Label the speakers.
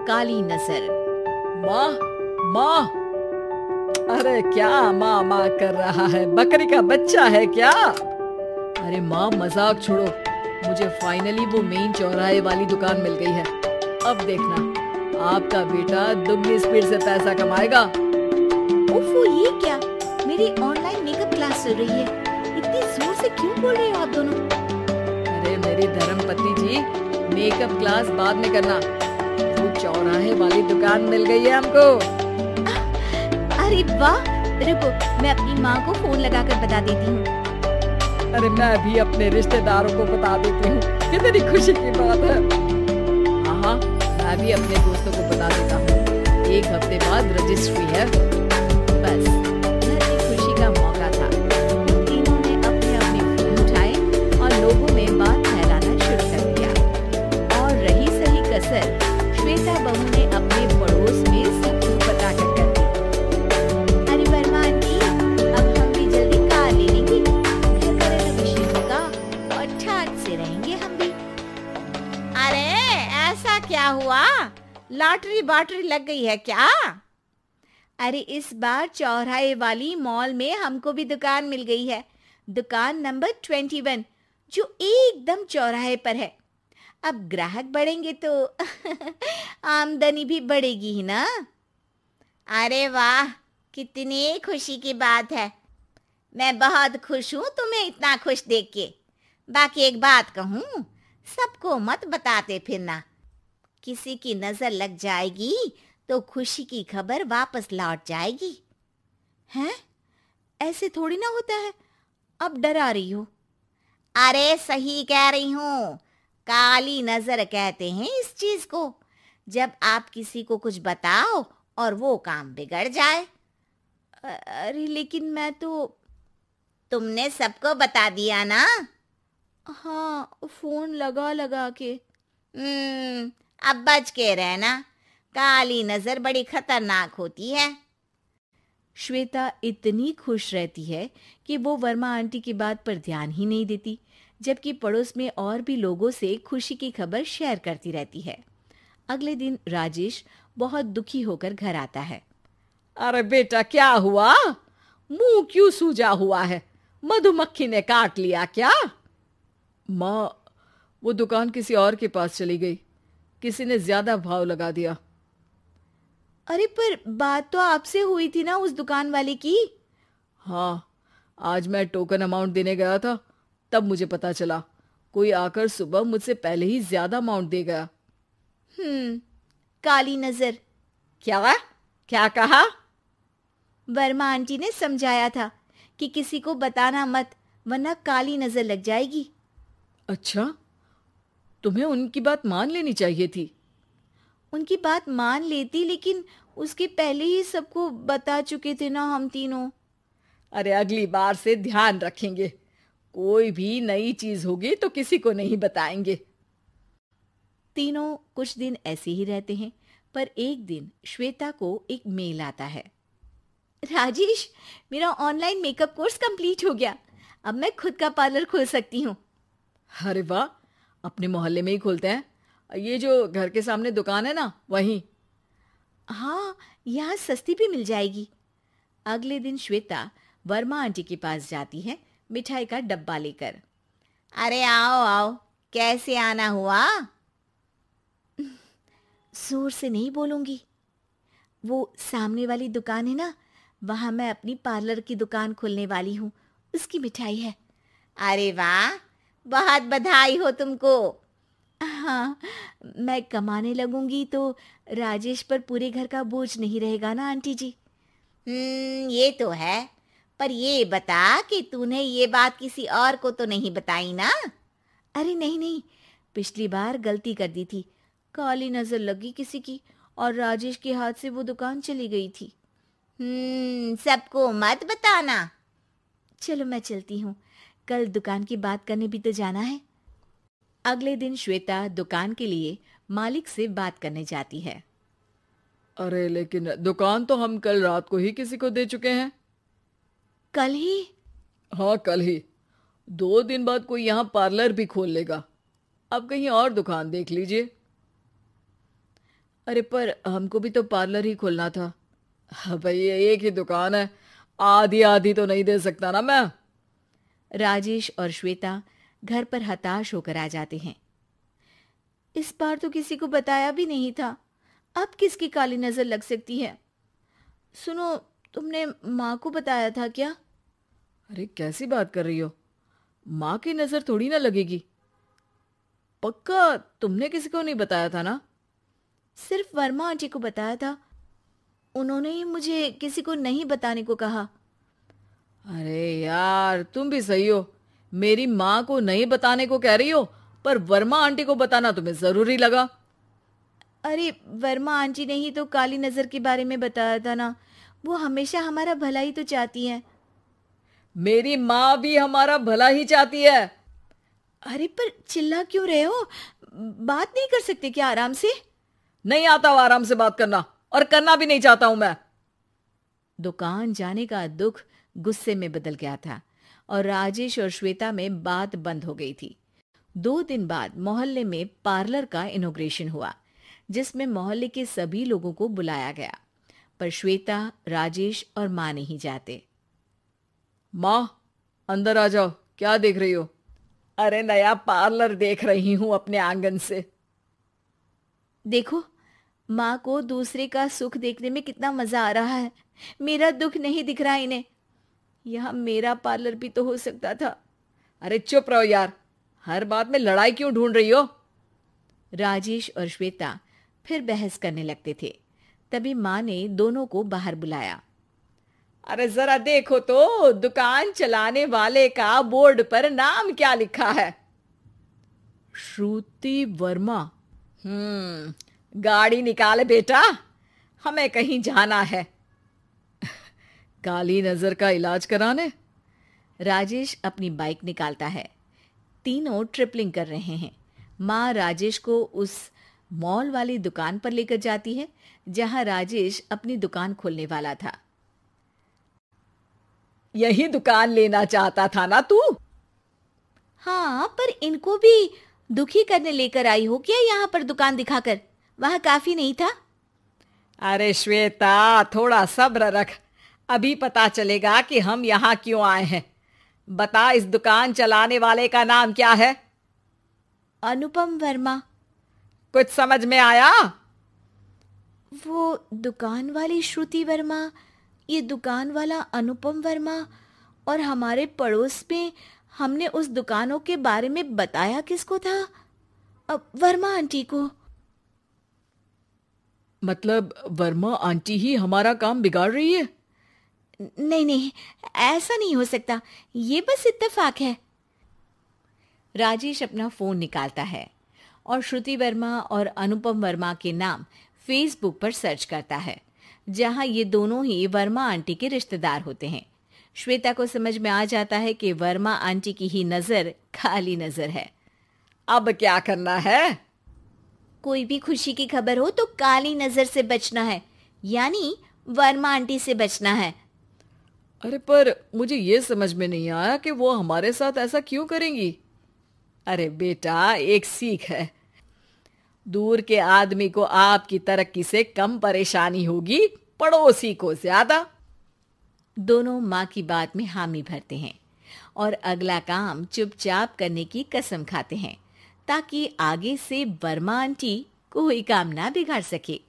Speaker 1: काली नजर।
Speaker 2: माँ, माँ, अरे क्या माँ माँ कर रहा है? बकरी का बच्चा है क्या? अरे माँ, मजाक छोड़ो। मुझे फाइनली वो मेन चौराहे वाली दुकान मिल गई है। अब देखना, आपका बेटा दुगनी स्पीड से पैसा कमाएगा।
Speaker 1: ओफो, ये क्या? मेरी ऑनलाइन मेकअप क्लास चल रही है। इतनी जोर से क्यों बोल रहे हो आप दोनों?
Speaker 2: अरे मेरी धर्मपत्नी जी, मेकअप क्लास बाद में करना। वो चौराहे वाली दुकान मिल गई है हमको।
Speaker 1: अरे वाह, रुको, मैं अपनी माँ को फोन लगाकर बता देती हूँ।
Speaker 2: अरे मैं भी अपने रिश्तेदारों को बता देती हूँ। कितनी खुशी की बात है। हाँ हाँ, मैं भी अपने दोस्तों को बता देता हूँ। 1 हफ्ते बाद रजिस्ट्री है।
Speaker 1: बस घर की खुशी का मौका था। उन तीनों ने अपने अपने फोन उठाए और लोगों में बात फैलाना शुरू कर दिया। और रही सही कसर, श्वेता बहू ने अपने पड़ोस में सबको बताकर कर दी। अरे वर्मा आंटी, अब हम भी जल्दी कार ले लेंगे। घर का रेनोवेशन होगा और ठाट से रहेंगे हम भी।
Speaker 3: अरे ऐसा क्या हुआ? लॉटरी बाटरी लग गई है क्या?
Speaker 1: अरे इस बार चौराहे वाली मॉल में हमको भी दुकान मिल गई है। दुकान नंबर 21, जो एकदम चौराहे पर है। अब ग्राहक बढ़ेंगे तो आमदनी भी बढ़ेगी ही ना।
Speaker 3: अरे वाह, कितनी खुशी की बात है। मैं बहुत खुश हूँ तुम्हें इतना खुश देख के। बाकी एक बात कहूँ, सबको मत बताते फिरना। किसी की नजर लग जाएगी तो खुशी की खबर वापस लौट जाएगी।
Speaker 1: हैं? ऐसे थोड़ी ना होता है। अब डरा रही हो।
Speaker 3: अरे सही कह रही हूँ, काली नजर कहते हैं इस चीज को। जब आप किसी को कुछ बताओ और वो काम बिगड़ जाए।
Speaker 1: अरे लेकिन मैं तो।
Speaker 3: तुमने सबको बता दिया ना?
Speaker 1: हाँ, फोन लगा लगा के।
Speaker 3: अब बच के रहना। काली नजर बड़ी खतरनाक होती है।
Speaker 1: श्वेता इतनी खुश रहती है कि वो वर्मा आंटी की बात पर ध्यान ही नहीं देती, जबकि पड़ोस में और भी लोगों से खुशी की खबर शेयर करती रहती है। अगले दिन राजेश बहुत दुखी होकर घर आता है।
Speaker 2: अरे बेटा, क्या हुआ? मुंह क्यों सूजा हुआ है? मधुमक्खी ने काट लिया क्या? माँ, वो दुकान किसी और के पास चली गई। किसी ने ज्यादा भाव लगा दिया।
Speaker 1: अरे पर बात तो आपसे हुई थी ना उस दुकान वाले की।
Speaker 2: हाँ, आज मैं टोकन अमाउंट देने गया था, तब मुझे पता चला। कोई आकर सुबह मुझसे पहले ही ज्यादा अमाउंट दे गया।
Speaker 1: काली नजर।
Speaker 2: क्या? क्या कहा?
Speaker 1: वर्मा आंटी ने समझाया था कि किसी को बताना मत, वरना काली नजर लग जाएगी।
Speaker 2: अच्छा, तुम्हें उनकी बात मान लेनी चाहिए थी।
Speaker 1: उनकी बात मान लेती, लेकिन उसके पहले ही सबको बता चुके थे ना हम तीनों।
Speaker 2: अरे अगली बार से ध्यान रखेंगे। कोई भी नई चीज होगी तो किसी को नहीं बताएंगे।
Speaker 1: तीनों कुछ दिन ऐसे ही रहते हैं, पर एक दिन श्वेता को एक मेल आता है। राजेश, मेरा ऑनलाइन मेकअप कोर्स कंप्लीट हो गया। अब मैं खुद का पार्लर खोल सकती हूँ।
Speaker 2: अरे वाह, अपने मोहल्ले में ही खोलते हैं। ये जो घर के सामने दुकान है ना, वहीं।
Speaker 1: हाँ, यहाँ सस्ती भी मिल जाएगी। अगले दिन श्वेता वर्मा आंटी के पास जाती है, मिठाई का डब्बा लेकर।
Speaker 3: अरे आओ आओ, कैसे आना हुआ?
Speaker 1: जोर से नहीं बोलूंगी। वो सामने वाली दुकान है ना, वहां मैं अपनी पार्लर की दुकान खोलने वाली हूँ। उसकी मिठाई है।
Speaker 3: अरे वाह, बहुत बधाई हो तुमको।
Speaker 1: हाँ, मैं कमाने लगूंगी तो राजेश पर पूरे घर का बोझ नहीं रहेगा ना आंटी जी।
Speaker 3: ये तो है। पर ये बता कि तूने ये बात किसी और को तो नहीं बताई ना?
Speaker 1: अरे नहीं नहीं, पिछली बार गलती कर दी थी। काली नजर लगी किसी की और राजेश के हाथ से वो दुकान चली गई थी।
Speaker 3: सबको मत बताना।
Speaker 1: चलो मैं चलती हूँ, कल दुकान की बात करने भी तो जाना है। अगले दिन श्वेता दुकान के लिए मालिक से बात करने जाती है।
Speaker 2: अरे लेकिन दुकान तो हम कल रात को ही किसी को दे चुके हैं।
Speaker 1: कल ही?
Speaker 2: हाँ, कल ही। 2 दिन बाद कोई यहाँ पार्लर भी खोल लेगा। आप कहीं और दुकान देख लीजिए। अरे पर हमको भी तो पार्लर ही खोलना था। भाई ये एक ही दुकान है, आधी आधी तो नहीं दे सकता ना मैं।
Speaker 1: राजेश और श्वेता घर पर हताश होकर आ जाते हैं। इस बार तो किसी को बताया भी नहीं था, अब किसकी काली नजर लग सकती है। सुनो, तुमने माँ को बताया था क्या?
Speaker 2: अरे कैसी बात कर रही हो, माँ की नजर थोड़ी ना लगेगी। पक्का तुमने किसी को नहीं बताया था ना?
Speaker 1: सिर्फ वर्मा आंटी को बताया था, उन्होंने ही मुझे किसी को नहीं बताने को कहा।
Speaker 2: अरे यार तुम भी सही हो, मेरी माँ को नहीं बताने को कह रही हो, पर वर्मा आंटी को बताना तुम्हें जरूरी लगा।
Speaker 1: अरे वर्मा आंटी ने ही तो काली नजर के बारे में बताया था ना, वो हमेशा हमारा भला ही तो चाहती है।
Speaker 2: मेरी माँ भी हमारा भला ही चाहती है।
Speaker 1: अरे पर चिल्ला क्यों रहे हो, बात नहीं कर सकते क्या आराम से?
Speaker 2: नहीं आता वो आराम से बात करना, और करना भी नहीं चाहता हूं मैं।
Speaker 1: दुकान जाने का दुख गुस्से में बदल गया था और राजेश और श्वेता में बात बंद हो गई थी। 2 दिन बाद मोहल्ले में पार्लर का इनॉग्रेशन हुआ, जिसमें मोहल्ले के सभी लोगों को बुलाया गया, पर श्वेता, राजेश और माँ नहीं जाते।
Speaker 2: माँ अंदर आ जाओ, क्या देख रही हो? अरे नया पार्लर देख रही हूं अपने आंगन से।
Speaker 1: देखो, माँ को दूसरे का सुख देखने में कितना मजा आ रहा है, मेरा दुख नहीं दिख रहा इन्हें। यह मेरा पार्लर भी तो हो सकता था।
Speaker 2: अरे चुप रहो यार, हर बात में लड़ाई क्यों ढूंढ रही हो?
Speaker 1: राजेश और श्वेता फिर बहस करने लगते थे। तभी माँ ने दोनों को बाहर बुलाया।
Speaker 2: अरे जरा देखो तो, दुकान चलाने वाले का बोर्ड पर नाम क्या लिखा है? श्रुति वर्मा। गाड़ी निकाल बेटा, हमें कहीं जाना है। काली नजर का इलाज कराने?
Speaker 1: राजेश अपनी बाइक निकालता है। तीनों ट्रिपलिंग कर रहे हैं। माँ राजेश को उस मॉल वाली दुकान पर लेकर जाती है जहां राजेश अपनी दुकान खोलने वाला था।
Speaker 2: यही दुकान लेना चाहता था ना तू?
Speaker 1: हाँ, पर इनको भी दुखी करने लेकर आई हो क्या यहाँ पर दुकान दिखाकर? वहां काफी नहीं था?
Speaker 2: अरे श्वेता थोड़ा सब्र रख, अभी पता चलेगा कि हम यहाँ क्यों आए हैं। बता, इस दुकान चलाने वाले का नाम क्या है?
Speaker 1: अनुपम वर्मा।
Speaker 2: कुछ समझ में आया?
Speaker 1: वो दुकान वाली श्रुति वर्मा, ये दुकान वाला अनुपम वर्मा, और हमारे पड़ोस में हमने उस दुकानों के बारे में बताया किसको था? अब वर्मा आंटी को।
Speaker 2: मतलब वर्मा आंटी ही हमारा काम बिगाड़ रही है?
Speaker 1: नहीं नहीं, ऐसा नहीं हो सकता, ये बस इत्तेफाक है। राजेश अपना फोन निकालता है और श्रुति वर्मा और अनुपम वर्मा के नाम फेसबुक पर सर्च करता है, जहां ये दोनों ही वर्मा आंटी के रिश्तेदार होते हैं। श्वेता को समझ में आ जाता है कि वर्मा आंटी की ही नजर खाली नजर है।
Speaker 2: अब क्या करना है?
Speaker 1: कोई भी खुशी की खबर हो तो काली नजर से बचना है, यानी वर्मा आंटी से बचना है।
Speaker 2: अरे पर मुझे ये समझ में नहीं आया कि वो हमारे साथ ऐसा क्यों करेंगी। अरे बेटा, एक सीख है, दूर के आदमी को आपकी तरक्की से कम परेशानी होगी, पड़ोसी को ज्यादा।
Speaker 1: दोनों माँ की बात में हामी भरते हैं और अगला काम चुपचाप करने की कसम खाते हैं, ताकि आगे से वर्मा आंटी कोई काम ना बिगाड़ सके।